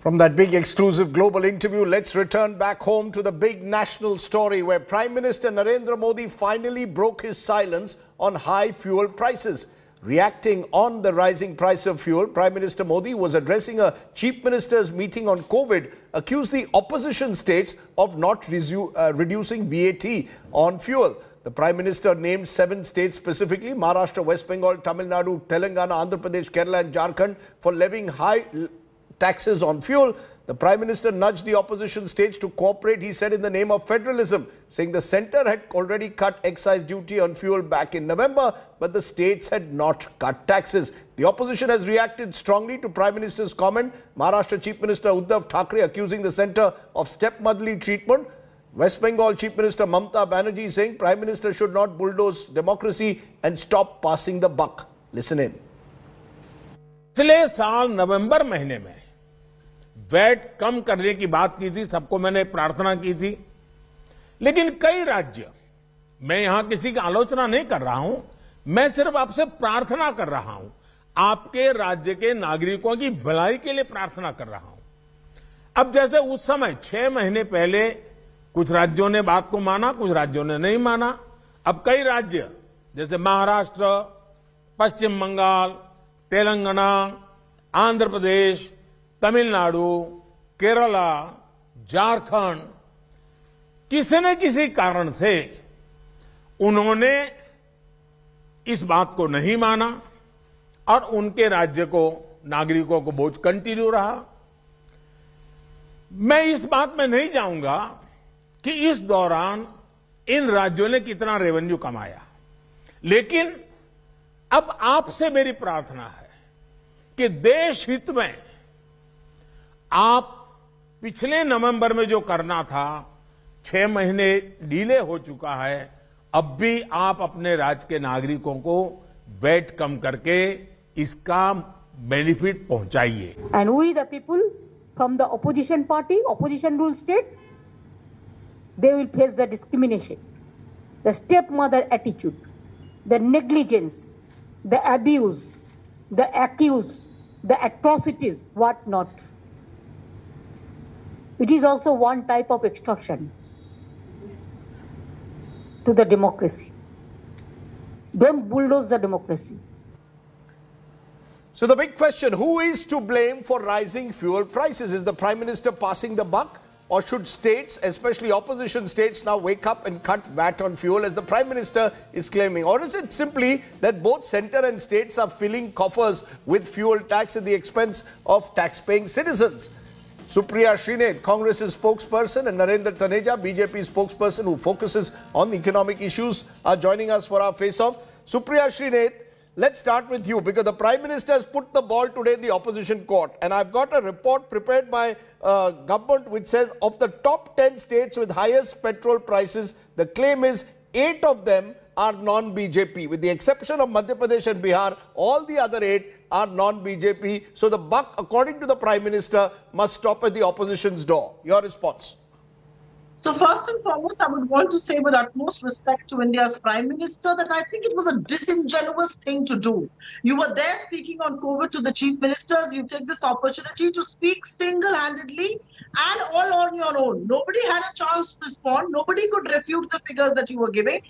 From that big exclusive global interview, let's return back home to the big national story where Prime Minister Narendra Modi finally broke his silence on high fuel prices. Reacting on the rising price of fuel, Prime Minister Modi was addressing a chief ministers meeting on COVID, accused the opposition states of not reducing VAT on fuel. The Prime Minister named 7 states specifically, Maharashtra, West Bengal, Tamil Nadu, Telangana, Andhra Pradesh, Kerala and Jharkhand for levying high taxes on fuel. The Prime Minister nudged the opposition states to cooperate, he said, in the name of federalism, saying the centre had already cut excise duty on fuel back in November, but the states had not cut taxes. The opposition has reacted strongly to Prime Minister's comment. Maharashtra Chief Minister Uddhav Thackeray accusing the centre of stepmotherly treatment. West Bengal Chief Minister Mamata Banerjee saying Prime Minister should not bulldoze democracy and stop passing the buck. Listen in. पिछले साल नवंबर महीने में VAT कम करने की बात की थी, सबको मैंने प्रार्थना की थी, लेकिन कई राज्य, मैं यहां किसी की आलोचना नहीं कर रहा हूं, मैं सिर्फ आपसे प्रार्थना कर रहा हूं, आपके राज्य के नागरिकों की भलाई के लिए प्रार्थना कर रहा हूं। अब जैसे उस समय 6 महीने पहले कुछ राज्यों ने बात को माना, कुछ राज्यों ने नहीं माना। अब कई राज्य जैसे महाराष्ट्र, पश्चिम बंगाल, तेलंगाना, आंध्र प्रदेश, तमिलनाडु, केरला, झारखंड, किसी न किसी कारण से उन्होंने इस बात को नहीं माना और उनके राज्य को, नागरिकों को बोझ कंटिन्यू रहा। मैं इस बात में नहीं जाऊंगा कि इस दौरान इन राज्यों ने कितना रेवेन्यू कमाया, लेकिन अब आपसे मेरी प्रार्थना है कि देश हित में आप पिछले नवंबर में जो करना था, 6 महीने डिले हो चुका है, अब भी आप अपने राज्य के नागरिकों को वैट कम करके इसका benefit पहुंचाइए। And we the people from the opposition party, opposition rule state, they will face the discrimination, the stepmother attitude, the negligence, the abuse, the accuse, the atrocities, what not. It is also one type of extortion to the democracy. Don't bulldoze the democracy. So the big question, who is to blame for rising fuel prices? Is the Prime Minister passing the buck? Or should states, especially opposition states, now wake up and cut VAT on fuel as the Prime Minister is claiming? Or is it simply that both centre and states are filling coffers with fuel tax at the expense of tax-paying citizens? Supriya Shrinat, Congress's spokesperson, and Narendra Taneja, BJP spokesperson who focuses on economic issues, are joining us for our face-off. Supriya Shrinat, let's start with you because the Prime Minister has put the ball today in the opposition court. And I've got a report prepared by government which says of the top 10 states with highest petrol prices, the claim is 8 of them are non-BJP. With the exception of Madhya Pradesh and Bihar, all the other 8 are non-BJP. So the buck, according to the Prime Minister, must stop at the opposition's door. Your response? So first and foremost, I would want to say with utmost respect to India's Prime Minister that I think it was a disingenuous thing to do. You were there speaking on COVID to the chief ministers. You take this opportunity to speak single-handedly and all on your own. Nobody had a chance to respond. Nobody could refute the figures that you were giving.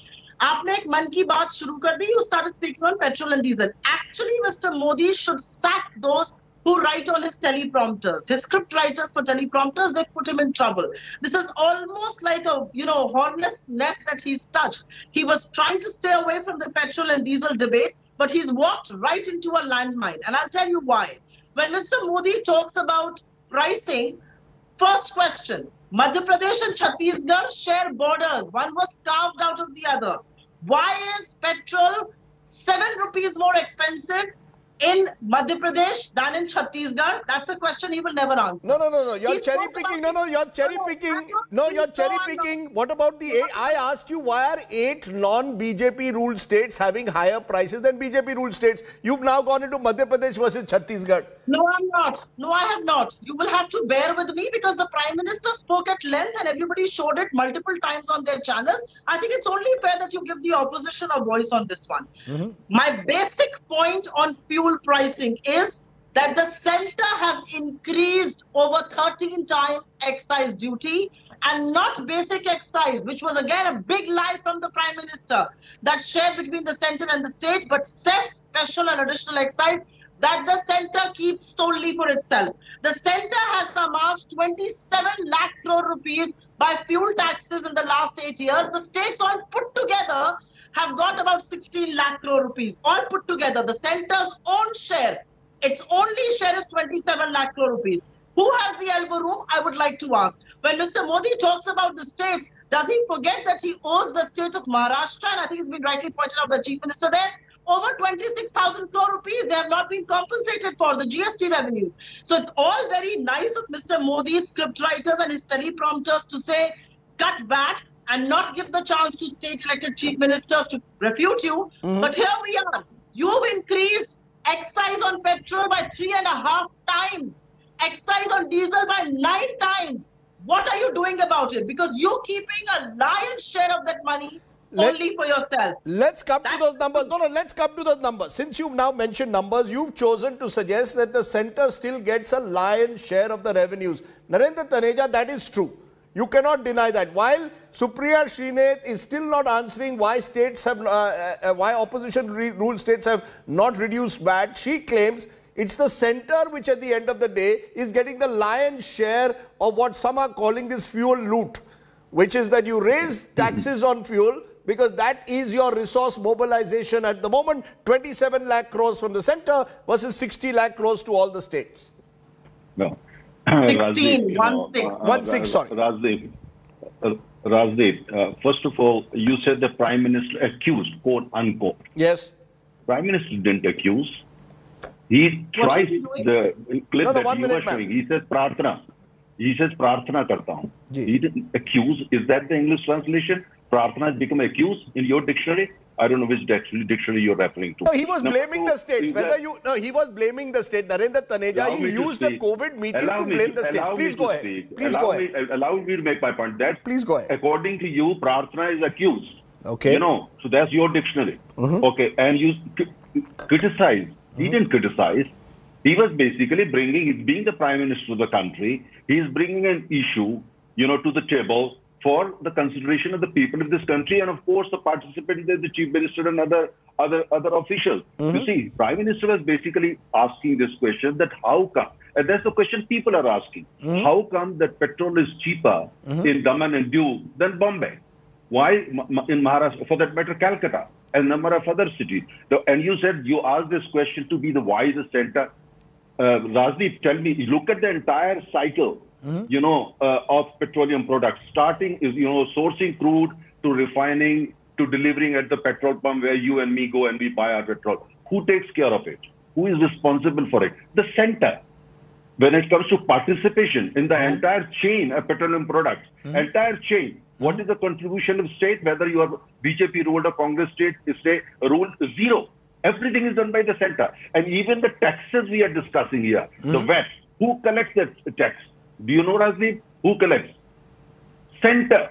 आपने एक मन की बात शुरू कर दी. You started speaking on petrol and diesel. Actually, Mr. Modi should sack those who write on his teleprompters. His script writers for teleprompters, they put him in trouble. This is almost like a, hornet's nest that he's touched. He was trying to stay away from the petrol and diesel debate, but he's walked right into a landmine. And I'll tell you why. When Mr. Modi talks about pricing, first question, Madhya Pradesh and Chhattisgarh share borders. One was carved out of the other. Why is petrol 7 rupees more expensive in Madhya Pradesh than in Chhattisgarh? That's a question he will never answer. No. You're cherry picking. You're cherry picking. You're cherry picking. What about the 8? I asked you why are 8 non-BJP ruled states having higher prices than BJP ruled states? You've now gone into Madhya Pradesh versus Chhattisgarh. No, I'm not. No, I have not. You will have to bear with me because the Prime Minister spoke at length and everybody showed it multiple times on their channels. I think it's only fair that you give the opposition a voice on this one. My basic point on fuel pricing is that the center has increased over 13 times excise duty, and not basic excise, which was again a big lie from the Prime Minister, that shared between the center and the state, but cess, special and additional excise, that the center keeps solely for itself. The center has amassed 27 lakh crore rupees by fuel taxes in the last 8 years. The states all put together have got about 16 lakh crore rupees, all put together. The center's own share, its only share is 27 lakh crore rupees. Who has the elbow room? I would like to ask. When Mr. Modi talks about the states, does he forget that he owes the state of Maharashtra, and I think it's been rightly pointed out by the Chief Minister there, over 26,000 crore rupees they have not been compensated for, the GST revenues. So it's all very nice of Mr. Modi's scriptwriters and his teleprompters to say, cut back and not give the chance to state-elected chief ministers to refute you. But here we are. You've increased excise on petrol by 3.5 times. Excise on diesel by 9 times. What are you doing about it? Because you're keeping a lion's share of that money only for yourself. Let's come to those numbers. No, let's come to those numbers. Since you've now mentioned numbers, you've chosen to suggest that the center still gets a lion's share of the revenues. Narendra Taneja, that is true. You cannot deny that. While Supriya Shrinat is still not answering why states have, why opposition ruled states have not reduced VAT, she claims it's the center which at the end of the day is getting the lion's share of what some are calling this fuel loot, which is that you raise taxes on fuel because that is your resource mobilization at the moment. 27 lakh crores from the center versus 60 lakh crores to all the states. No. 16, One six, sorry. Rajdeep, first of all, you said the Prime Minister accused, quote unquote. Yes. Prime Minister didn't accuse. He tried the clip that you were showing. He says Prarthana. He says Prarthana karta hu. He didn't accuse. Is that the English translation? Prarthana has become accused in your dictionary? I don't know which dictionary you're referring to. No, he was blaming the states. He was blaming the state. Narendra Taneja, he used a COVID meeting to blame the states. Please go ahead. Please go ahead. Allow me to make my point. That, please go ahead. According to you, Prarthana is accused. Okay. You know, so that's your dictionary. Okay, and you criticize. He didn't criticize. He was basically bringing, being the Prime Minister of the country, he is bringing an issue, you know, to the table for the consideration of the people of this country, and of course the participants, the Chief Minister and other officials. You see, Prime Minister was basically asking this question, that how come, and that's the question people are asking, how come that petrol is cheaper in Daman and Diu than Bombay? Why in Maharashtra, for that matter, Calcutta and a number of other cities? And you said you asked this question to be the wisest center. Rajdeep, tell me, look at the entire cycle, you know, of petroleum products, starting is, you know, sourcing crude to refining to delivering at the petrol pump where you and me go and we buy our petrol. Who takes care of it? Who is responsible for it? The center. When it comes to participation in the entire chain of petroleum products, entire chain, what is the contribution of state, whether you are BJP ruled or Congress state ruled? Zero. Everything is done by the center. And even the taxes we are discussing here, the VAT, who collects that tax? Do you know, Rajdeep? Who collects? Center.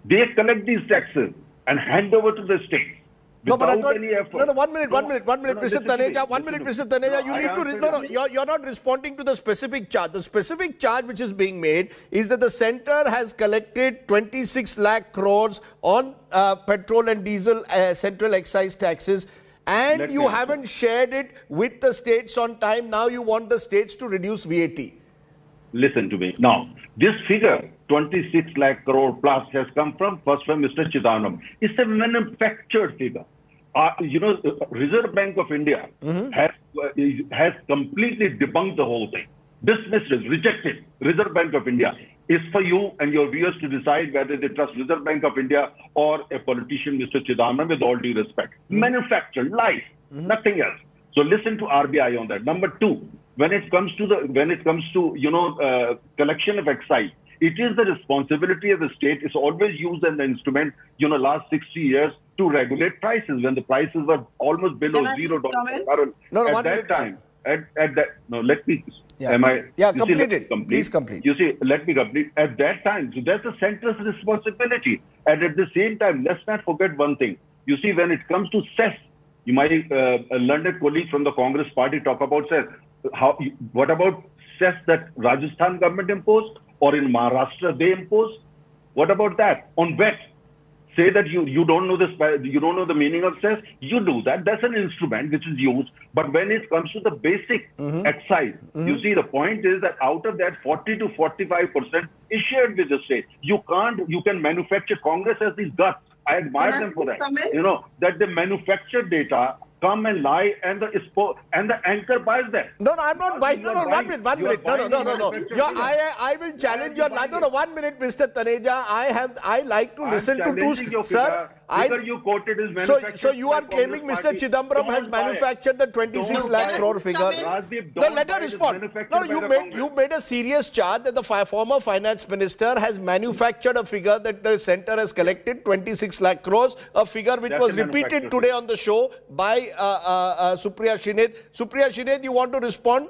They collect these taxes and hand over to the state. No, but I thought, no, 1 minute, Mr. Taneja, 1 minute, Mr. Taneja, you need to, you're not responding to the specific charge. The specific charge which is being made is that the center has collected 26 lakh crores on petrol and diesel central excise taxes, and you haven't shared it with the states on time. Now you want the states to reduce VAT. Listen to me. Now, this figure, 26 lakh crore plus, has come from Mr. Chidanam. It's a manufactured figure. You know, Reserve Bank of India has completely debunked the whole thing. Dismissed it, rejected. Reserve Bank of India is for you and your viewers to decide whether they trust Reserve Bank of India or a politician, Mr. Chidanam, with all due respect. Manufactured, life, nothing else. So listen to RBI on that. Number two, when it comes to you know, collection of excise, it is the responsibility of the state. It's always used as an instrument, you know, last 60 years to regulate prices when the prices were almost below $0 per barrel. No, at that time, let me. Yeah. Am I? Complete it. Please complete. You see, let me complete. At that time, so that's the center's responsibility. And at the same time, let's not forget one thing. You see, when it comes to cess, you might learned a colleague from the Congress party talk about cess. What about cess that Rajasthan government imposed, or in Maharashtra they imposed? What about that on vet? Say that you don't know this, you don't know the meaning of cess. You do that. That's an instrument which is used. But when it comes to the basic excise, you see, the point is that out of that, 40 to 45% is shared with the state. You can manufacture. Congress has these guts. I admire them for that. That they manufacture data, come and lie, and the anchor buys that. No, I'm not buying. No, 1 minute. No. I will challenge your line. No, 1 minute, Mr. Taneja. I like to listen to two. Sir, you quoted is manufactured. So you are claiming Mr. Chidambaram has manufactured the 26 lakh crore figure. No, let her respond. No, you made a serious charge that the former finance minister has manufactured a figure that the center has collected 26 lakh crores, a figure which was repeated today on the show by Supriya Shrinat. Supriya Shrinat, you want to respond?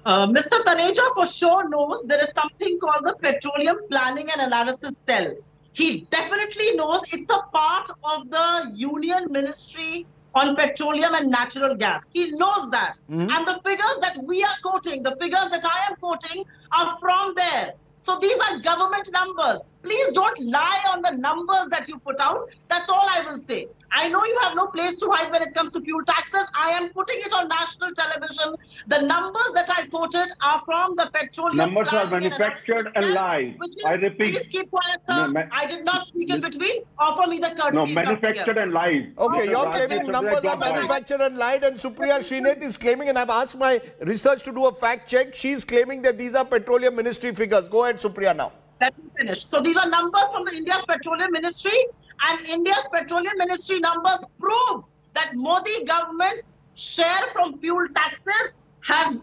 Mr. Taneja for sure knows there is something called the Petroleum Planning and Analysis Cell. He definitely knows it's a part of the Union Ministry on Petroleum and Natural Gas. He knows that. And the figures that we are quoting, the figures that I am quoting are from there. So these are government numbers. Please don't lie on the numbers that you put out. That's all I will say. I know you have no place to hide when it comes to fuel taxes. I am putting it on national television. The numbers that I quoted are from the petroleum. Numbers are manufactured and lied. I repeat. Please keep quiet, sir. I did not speak in between. Offer me the courtesy. No, manufactured and lied. Okay, you're claiming numbers are manufactured and lied, and Supriya Shrinat is claiming, and I've asked my research to do a fact check. She's claiming that these are Petroleum Ministry figures. Go ahead, Supriya, now. Let me finish. So these are numbers from the India's Petroleum Ministry, and India's Petroleum Ministry numbers prove that Modi government's share from fuel taxes has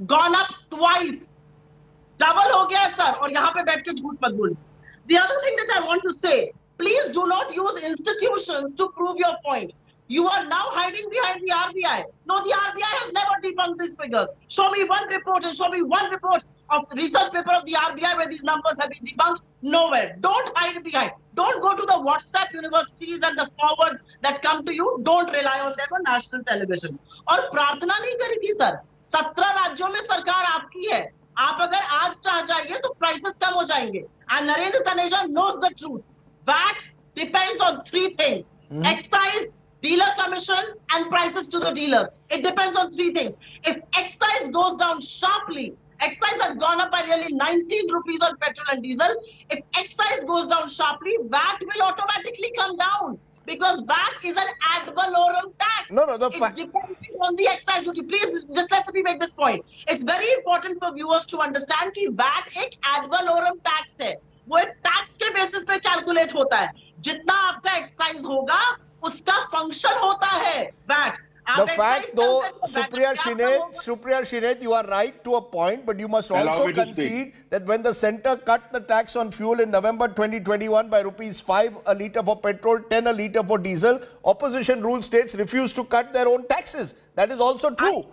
gone up twice. Double ho gaya, sir. और यहाँ पे बैठ के झूठ मत बोलिए. The other thing that I want to say, please do not use institutions to prove your point. You are now hiding behind the RBI. No, the RBI has never debunked these figures. Show me one report and show me one report of the research paper of the RBI where these numbers have been debunked. Nowhere. Don't hide behind. Don't go to the WhatsApp universities and the forwards that come to you. Don't rely on them on national television. और प्रार्थना नहीं करी थी sir. 17 राज्यों में सरकार आपकी है. आप अगर आज चाह जाइए तो prices कम हो जाएंगे. And Narendra Taneja knows the truth. VAT depends on 3 things. Excise, dealer commission, and prices to the dealers. It depends on 3 things. If excise goes down sharply, excise has gone up by nearly 19 rupees on petrol and diesel. If excise goes down sharply, VAT will automatically come down because VAT is an ad valorem tax. It's depending on the excise duty. Please, just let me make this point. It's very important for viewers to understand that VAT एक ad valorem tax है. वो एक tax के basis पे calculate होता है. जितना आपका excise होगा, उसका function होता है VAT. The fact, though, Supriya Shrinat, you are right to a point, but you must also concede that when the centre cut the tax on fuel in November 2021 by ₹5 a litre for petrol, 10 a litre for diesel, opposition ruled states refused to cut their own taxes. That is also true.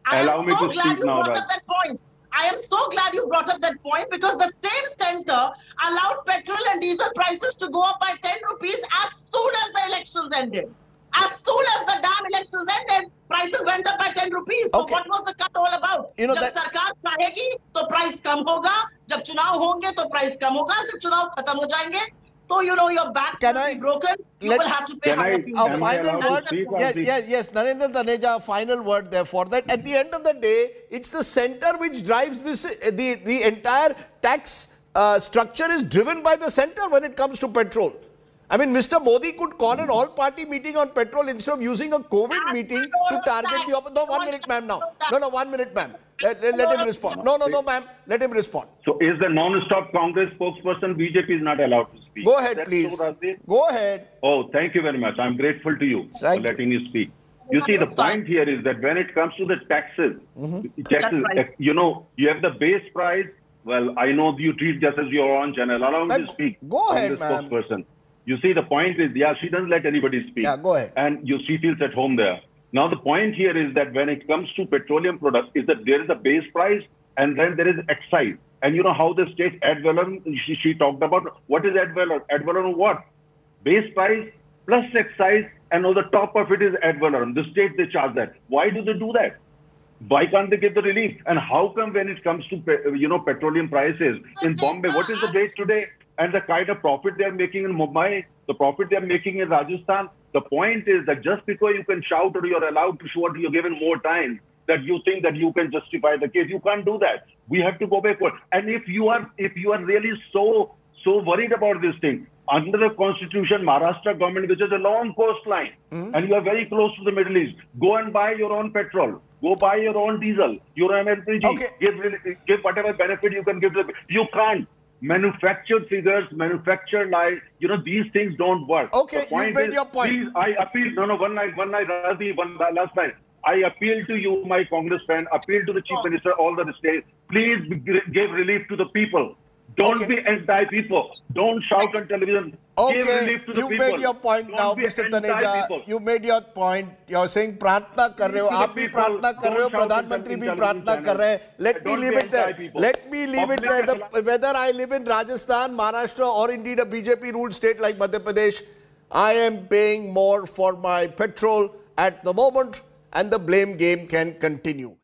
I am so glad you brought up that point. I am so glad you brought up that point because the same centre allowed petrol and diesel prices to go up by 10 rupees as soon as the elections ended. As soon as the damn elections ended, prices went up by 10 rupees. So what was the cut all about? जब सरकार चाहेगी तो price कम होगा. जब चुनाव होंगे तो price कम होगा. जब चुनाव खत्म हो जाएंगे तो your backs will be broken. You will have to pay higher fuel. A final word? Yes, Narendra Taneja, a final word therefore that at the end of the day, it's the centre which drives this. The entire tax structure is driven by the centre when it comes to petrol. I mean, Mr. Modi could call an all-party meeting on petrol instead of using a COVID meeting to target the opposition. No, 1 minute, ma'am, now. No, 1 minute, ma'am. Let him respond. No, ma'am. Let him respond. So, is the non-stop Congress spokesperson, BJP is not allowed to speak? Go ahead, please. Go ahead. Oh, thank you very much. I'm grateful to you for letting me speak. You see, the point here is that when it comes to the taxes, you have the base price. Well, I know you treat just as your own channel. Allow me to speak. Go ahead, ma'am. Spokesperson. You see, the point is, she doesn't let anybody speak. Yeah, go ahead. And she feels at home there. Now, the point here is that when it comes to petroleum products, is that there is a base price and then there is excise. And you know how the state ad valorem, she talked about, what is ad valorem? Ad valorem what? Base price plus excise, and on the top of it is ad valorem. The state, they charge that. Why do they do that? Why can't they give the relief? And how come when it comes to petroleum prices in Bombay, what is the rate today? And the kind of profit they are making in Mumbai, the profit they are making in Rajasthan. The point is that just because you can shout or you're allowed to shout, you're given more time, that you think that you can justify the case. You can't do that. We have to go backward. And if you are really so worried about this thing, under the constitution, Maharashtra government, which is a long coastline, and you are very close to the Middle East, go and buy your own petrol. Go buy your own diesel, your own LPG. Okay. Give whatever benefit you can give. You can't. Manufactured figures, manufactured lies, these things don't work. Okay, you made your point. Please, I appeal. One night, Razi, last night. I appeal to you, my Congress friend, appeal to the Chief Minister, all the states. Please give relief to the people. Don't be anti-people. Don't shout on television. Give relief to the people. You made your point now, Mr. Taneja. You made your point. You're saying प्रार्थना कर रहे हो, आप भी प्रार्थना कर रहे हो, प्रधानमंत्री भी प्रार्थना कर रहे हैं. Let me leave it there. Let me leave it there. Whether I live in Rajasthan, Maharashtra, or indeed a BJP-ruled state like Madhya Pradesh, I am paying more for my petrol at the moment, and the blame game can continue.